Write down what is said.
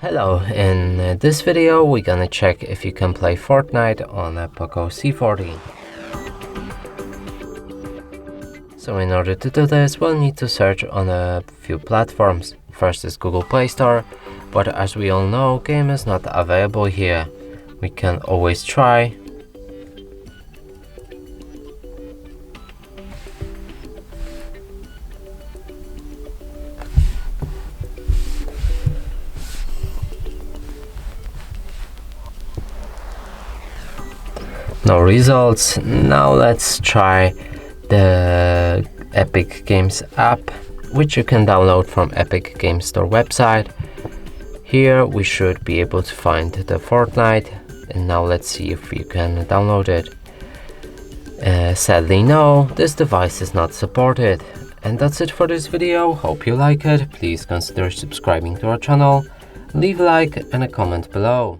Hello, in this video we're gonna check if you can play Fortnite on a POCO C40. So in order to do this, we'll need to search on a few platforms. First is Google Play Store, but as we all know, game is not available here. We can always try. No results. Now let's try the Epic Games app, which you can download from Epic Games Store website. Here we should be able to find the Fortnite, and now let's see if you can download it. Sadly no, this device is not supported. And that's it for this video. Hope you like it. Please consider subscribing to our channel, leave a like and a comment below.